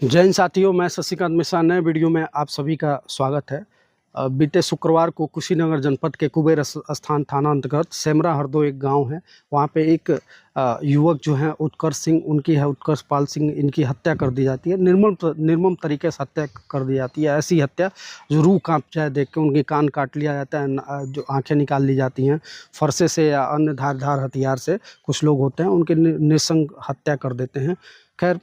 जय हिंद साथियों, मैं शशिकांत मिश्रा। नए वीडियो में आप सभी का स्वागत है। बीते शुक्रवार को कुशीनगर जनपद के कुबेर स्थान थाना अंतर्गत सेमरा हरदो एक गांव है। वहां पे एक युवक जो है उत्कर्ष सिंह, उनकी है उत्कर्ष पाल सिंह, इनकी हत्या कर दी जाती है। निर्मम तरीके से हत्या कर दी जाती है। ऐसी हत्या जो रूह कांप जाए देख के। उनके कान काट लिया जाता है, जो आंखें निकाल ली जाती हैं फरसे से या अन्य धारदार हथियार से। कुछ लोग होते हैं उनके नृशंस हत्या कर देते हैं। खैर,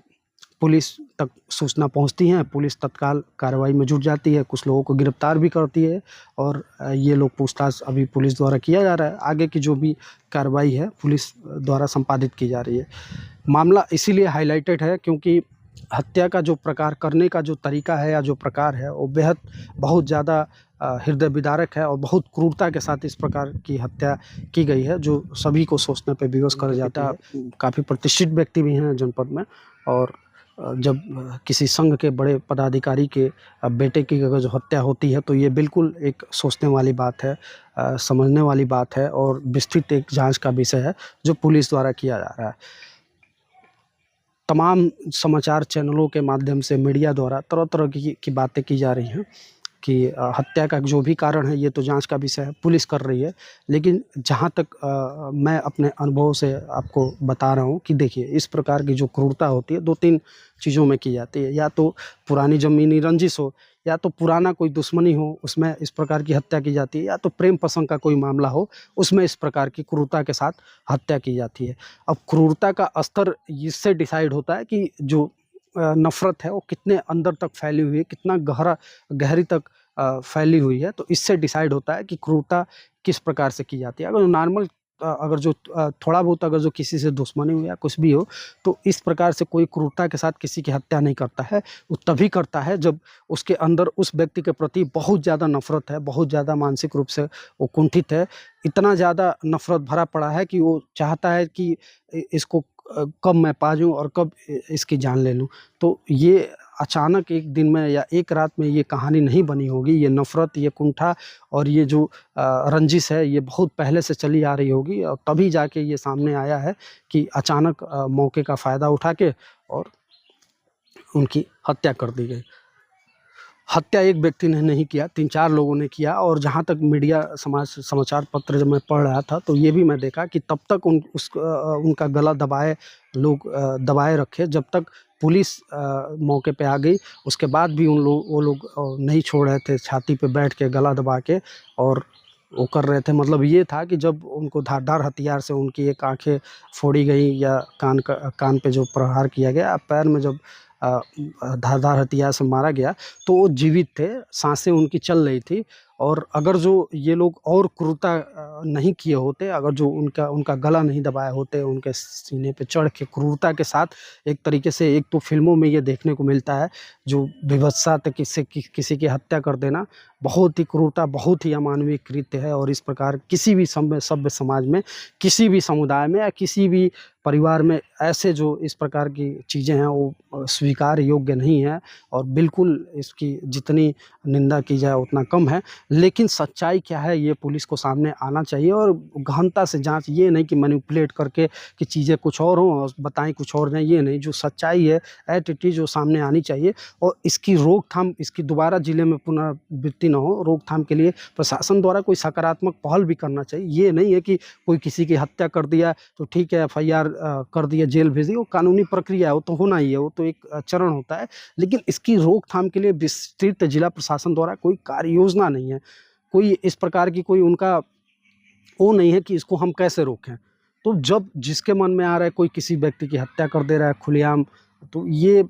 पुलिस तक सूचना पहुंचती है, पुलिस तत्काल कार्रवाई में जुट जाती है, कुछ लोगों को गिरफ्तार भी करती है और ये लोग पूछताछ अभी पुलिस द्वारा किया जा रहा है। आगे की जो भी कार्रवाई है पुलिस द्वारा संपादित की जा रही है। मामला इसीलिए हाईलाइटेड है क्योंकि हत्या का जो प्रकार करने का जो तरीका है या जो प्रकार है वो बेहद बहुत ज़्यादा हृदय विदारक है और बहुत क्रूरता के साथ इस प्रकार की हत्या की गई है, जो सभी को सोचने पे विवश कर जाता है। काफ़ी प्रतिष्ठित व्यक्ति भी हैं जनपद में, और जब किसी संघ के बड़े पदाधिकारी के बेटे की अगर जो हत्या होती है तो ये बिल्कुल एक सोचने वाली बात है, समझने वाली बात है और विस्तृत एक जांच का विषय है जो पुलिस द्वारा किया जा रहा है। तमाम समाचार चैनलों के माध्यम से मीडिया द्वारा तरह तरह की बातें की जा रही हैं कि हत्या का जो भी कारण है ये तो जांच का विषय है, पुलिस कर रही है। लेकिन जहां तक मैं अपने अनुभव से आपको बता रहा हूं कि देखिए, इस प्रकार की जो क्रूरता होती है दो तीन चीज़ों में की जाती है। या तो पुरानी ज़मीनी रंजिश हो, या तो पुराना कोई दुश्मनी हो, उसमें इस प्रकार की हत्या की जाती है, या तो प्रेम प्रसंग का कोई मामला हो, उसमें इस प्रकार की क्रूरता के साथ हत्या की जाती है। अब क्रूरता का स्तर इससे डिसाइड होता है कि जो नफ़रत है वो कितने अंदर तक फैली हुई है, कितना गहरी तक फैली हुई है। तो इससे डिसाइड होता है कि क्रूरता किस प्रकार से की जाती है। अगर नॉर्मल अगर जो थोड़ा बहुत अगर जो किसी से दुश्मनी हो या कुछ भी हो, तो इस प्रकार से कोई क्रूरता के साथ किसी की हत्या नहीं करता है। वो तभी करता है जब उसके अंदर उस व्यक्ति के प्रति बहुत ज़्यादा नफ़रत है, बहुत ज़्यादा मानसिक रूप से वो कुंठित है, इतना ज़्यादा नफ़रत भरा पड़ा है कि वो चाहता है कि इसको कब मैं पा जाऊँ और कब इसकी जान ले लूँ। तो ये अचानक एक दिन में या एक रात में ये कहानी नहीं बनी होगी। ये नफ़रत, ये कुंठा और ये जो रंजिश है ये बहुत पहले से चली आ रही होगी, और तभी जाके ये सामने आया है कि अचानक मौके का फ़ायदा उठा के और उनकी हत्या कर दी गई। हत्या एक व्यक्ति ने नहीं किया, 3-4 लोगों ने किया। और जहाँ तक मीडिया समाचार पत्र जब मैं पढ़ रहा था तो ये भी मैं देखा कि तब तक उनका गला दबाए रखे जब तक पुलिस मौके पे आ गई। उसके बाद भी वो लोग नहीं छोड़ रहे थे, छाती पे बैठ के गला दबा के और वो कर रहे थे। मतलब ये था कि जब उनको धारदार हथियार से उनकी एक आँखें फोड़ी गई या कान पे जो प्रहार किया गया, पैर में जब धारदार हथियार से मारा गया, तो वो जीवित थे, सांसें उनकी चल रही थी। और अगर जो ये लोग और क्रूरता नहीं किए होते, अगर जो उनका गला नहीं दबाए होते, उनके सीने पे चढ़ के क्रूरता के साथ, एक तरीके से एक तो फिल्मों में ये देखने को मिलता है जो विभत्सा तक किसी की हत्या कर देना बहुत ही क्रूरता, बहुत ही अमानवीय कृत्य है। और इस प्रकार किसी भी सभ्य समाज में, किसी भी समुदाय में या किसी भी परिवार में ऐसे जो इस प्रकार की चीज़ें हैं वो स्वीकार योग्य नहीं है। और बिल्कुल इसकी जितनी निंदा की जाए उतना कम है। लेकिन सच्चाई क्या है ये पुलिस को सामने आना चाहिए, और गहनता से जांच, ये नहीं कि मैनिपुलेट करके कि चीज़ें कुछ और हों और बताएं कुछ और नहीं। ये नहीं, जो सच्चाई है एट इट इज़ जो सामने आनी चाहिए। और इसकी रोकथाम, इसकी दोबारा ज़िले में पुनरावृत्ति न हो, रोकथाम के लिए प्रशासन द्वारा कोई सकारात्मक पहल भी करना चाहिए। ये नहीं है कि कोई किसी की हत्या कर दिया तो ठीक है, FIR कर दिया, जेल भेज दिया, वो कानूनी प्रक्रिया है, वो तो होना ही है, वो तो एक चरण होता है। लेकिन इसकी रोकथाम के लिए विस्तृत जिला प्रशासन द्वारा कोई कार्य योजना नहीं है, कोई इस प्रकार की कोई उनका वो नहीं है कि इसको हम कैसे रोकें। तो जब जिसके मन में आ रहा है कोई किसी व्यक्ति की हत्या कर दे रहा है खुलेआम, तो ये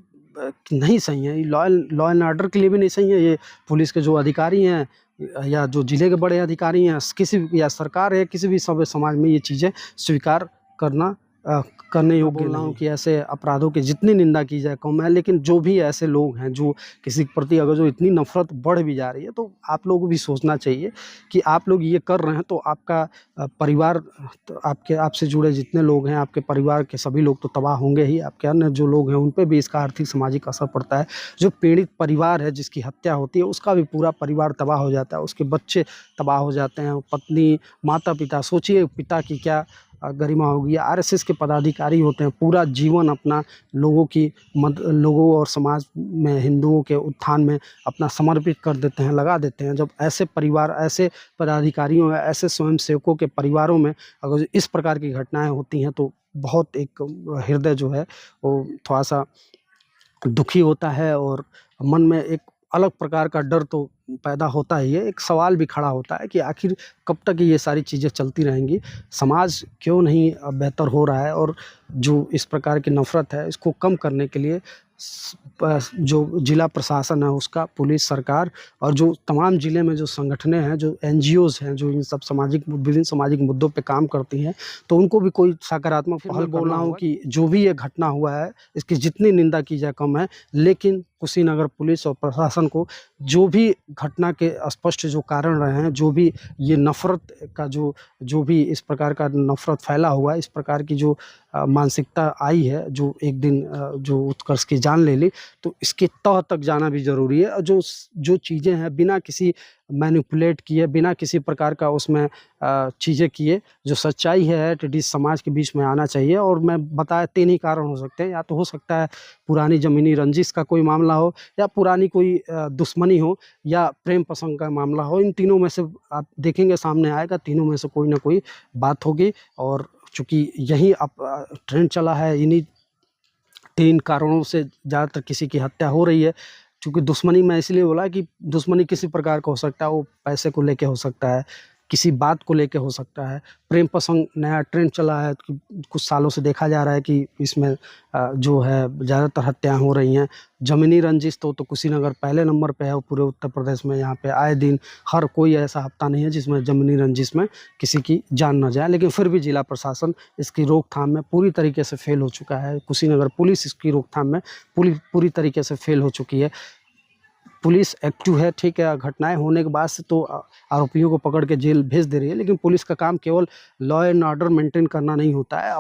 नहीं सही है। लॉ एंड ऑर्डर के लिए भी नहीं सही है। ये पुलिस के जो अधिकारी हैं या जो जिले के बड़े अधिकारी हैं, किसी या सरकार है, किसी भी सभ्य समाज में ये चीज़ें स्वीकार करना करने योग्य नहीं हूँ कि ऐसे अपराधों की जितनी निंदा की जाए कम है। लेकिन जो भी ऐसे लोग हैं जो किसी के प्रति अगर जो इतनी नफ़रत बढ़ भी जा रही है, तो आप लोगों को भी सोचना चाहिए कि आप लोग ये कर रहे हैं तो आपका परिवार, तो आपसे जुड़े जितने लोग हैं, आपके परिवार के सभी लोग तो तबाह होंगे ही, आपके अन्य जो लोग हैं उन पे भी इसका आर्थिक सामाजिक असर पड़ता है। जो पीड़ित परिवार है जिसकी हत्या होती है उसका भी पूरा परिवार तबाह हो जाता है, उसके बच्चे तबाह हो जाते हैं, पत्नी, माता पिता। सोचिए पिता की क्या गरिमा होगी। आरएसएस के पदाधिकारी होते हैं, पूरा जीवन अपना लोगों और समाज में हिंदुओं के उत्थान में अपना समर्पित कर देते हैं, लगा देते हैं। जब ऐसे परिवार, ऐसे पदाधिकारियों या ऐसे स्वयंसेवकों के परिवारों में अगर इस प्रकार की घटनाएं होती हैं तो बहुत एक हृदय जो है वो थोड़ा-सा दुखी होता है और मन में एक अलग प्रकार का डर तो पैदा होता ही है। एक सवाल भी खड़ा होता है कि आखिर कब तक ये सारी चीज़ें चलती रहेंगी? समाज क्यों नहीं बेहतर हो रहा है? और जो इस प्रकार की नफ़रत है, इसको कम करने के लिए जो जिला प्रशासन है उसका, पुलिस, सरकार और जो तमाम ज़िले में जो संगठनें हैं, जो एनजीओज़ हैं, जो इन सब विभिन्न सामाजिक मुद्दों पे काम करती हैं, तो उनको भी कोई सकारात्मक पहल बोल रहा हूँ कि जो भी ये घटना हुआ है, इसकी जितनी निंदा की जाए कम है। लेकिन कुशीनगर पुलिस और प्रशासन को जो भी घटना के स्पष्ट जो कारण रहे हैं, जो भी ये नफ़रत का जो भी इस प्रकार का नफ़रत फैला हुआ है, इस प्रकार की जो मानसिकता आई है, जो एक दिन जो उत्कर्ष की जान ले ली, तो इसके तह तक जाना भी ज़रूरी है। और जो चीज़ें हैं बिना किसी मैनिपुलेट किए, बिना किसी प्रकार का उसमें चीज़ें किए, जो सच्चाई है एट लीस्ट समाज के बीच में आना चाहिए। और मैं बताया 3 ही कारण हो सकते हैं, या तो हो सकता है पुरानी ज़मीनी रंजिश का कोई मामला हो, या पुरानी कोई दुश्मनी हो, या प्रेम प्रसंग का मामला हो। इन तीनों में से आप देखेंगे सामने आएगा, तीनों में से कोई ना कोई बात होगी। और चूँकि यही अब ट्रेंड चला है, इन्हीं 3 कारणों से ज़्यादातर किसी की हत्या हो रही है। चूँकि दुश्मनी मैं इसलिए बोला कि दुश्मनी किसी प्रकार का हो सकता है, वो पैसे को लेके हो सकता है, किसी बात को लेके हो सकता है। प्रेम प्रसंग नया ट्रेंड चला है कि कुछ सालों से देखा जा रहा है कि इसमें जो है ज़्यादातर हत्याएँ हो रही हैं। ज़मीनी रंजिश तो कुशीनगर पहले नंबर पे है और पूरे उत्तर प्रदेश में यहाँ पे आए दिन हर कोई ऐसा हफ्ता नहीं है जिसमें ज़मीनी रंजिश में किसी की जान ना जाए। लेकिन फिर भी जिला प्रशासन इसकी रोकथाम में पूरी तरीके से फ़ेल हो चुका है। कुशीनगर पुलिस इसकी रोकथाम में पूरी तरीके से फ़ेल हो चुकी है। पुलिस एक्टिव है, ठीक है, घटनाएँ होने के बाद से तो आरोपियों को पकड़ के जेल भेज दे रही है, लेकिन पुलिस का काम केवल लॉ एंड ऑर्डर मेंटेन करना नहीं होता है।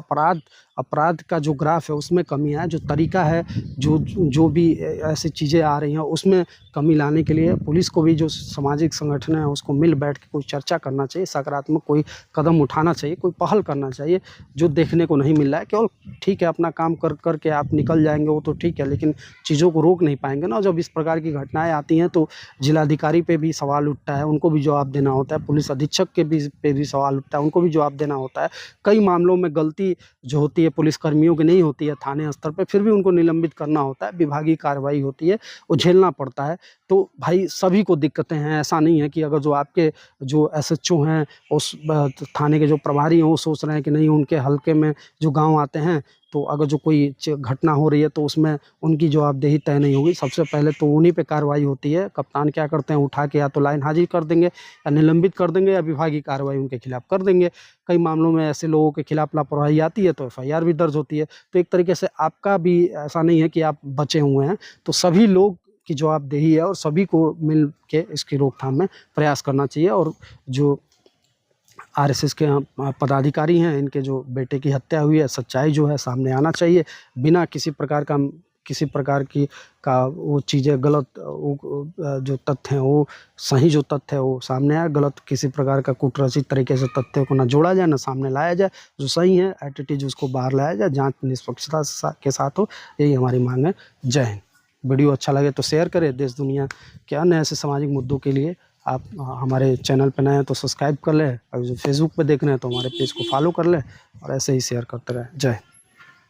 अपराध का जो ग्राफ है उसमें कमी है, जो तरीका है, जो भी ऐसी चीज़ें आ रही हैं उसमें कमी लाने के लिए पुलिस को भी, जो सामाजिक संगठन है उसको मिल बैठ के कोई चर्चा करना चाहिए, सकारात्मक कोई कदम उठाना चाहिए, कोई पहल करना चाहिए, जो देखने को नहीं मिल रहा है। केवल ठीक है अपना काम कर के आप निकल जाएँगे वो तो ठीक है, लेकिन चीज़ों को रोक नहीं पाएँगे ना। जब इस प्रकार की घटनाएँ आती हैं तो जिलाधिकारी पे भी सवाल उठता है, उनको भी जवाब देना होता है, पुलिस अधीक्षक पे भी सवाल उठता है, उनको भी जवाब देना होता है। कई मामलों में गलती जो होती है पुलिसकर्मियों की नहीं होती है थाने स्तर पे, फिर भी उनको निलंबित करना होता है, विभागीय कार्रवाई होती है, वो झेलना पड़ता है। तो भाई सभी को दिक्कतें हैं, ऐसा नहीं है कि अगर जो आपके जो एसएचओ हैं उस थाने के जो प्रभारी हैं वो सोच रहे हैं कि नहीं उनके हल्के में जो गाँव आते हैं, तो अगर जो कोई घटना हो रही है तो उसमें उनकी जवाबदेही तय नहीं होगी। सबसे पहले तो उन्हीं पे कार्रवाई होती है। कप्तान क्या करते हैं, उठा के या तो लाइन हाजिर कर देंगे या निलंबित कर देंगे या विभागीय कार्रवाई उनके खिलाफ कर देंगे। कई मामलों में ऐसे लोगों के खिलाफ लापरवाही आती है तो एफआईआर भी दर्ज होती है। तो एक तरीके से आपका भी ऐसा नहीं है कि आप बचे हुए हैं, तो सभी लोग की जवाबदेही है और सभी को मिल के इसकी रोकथाम में प्रयास करना चाहिए। और जो आरएसएस के पदाधिकारी हैं, इनके जो बेटे की हत्या हुई है, सच्चाई जो है सामने आना चाहिए, बिना किसी प्रकार की वो चीज़ें गलत, जो तथ्य हैं वो सही, जो तथ्य है वो सामने आए, गलत किसी प्रकार का कुटरचित तरीके से तथ्यों को ना जोड़ा जाए, ना सामने लाया जाए। जो सही है एटीट्यूड उसको बाहर लाया जाए, जांच निष्पक्षता के साथ हो, यही हमारी मांग है। जय हिंद। वीडियो अच्छा लगे तो शेयर करें। देश दुनिया के अन्य ऐसे सामाजिक मुद्दों के लिए आप हमारे चैनल पे नए हैं तो सब्सक्राइब कर लें, और जो फेसबुक पे देख रहे हैं तो हमारे पेज को फॉलो कर लें, और ऐसे ही शेयर करते रहें। जय हिंद।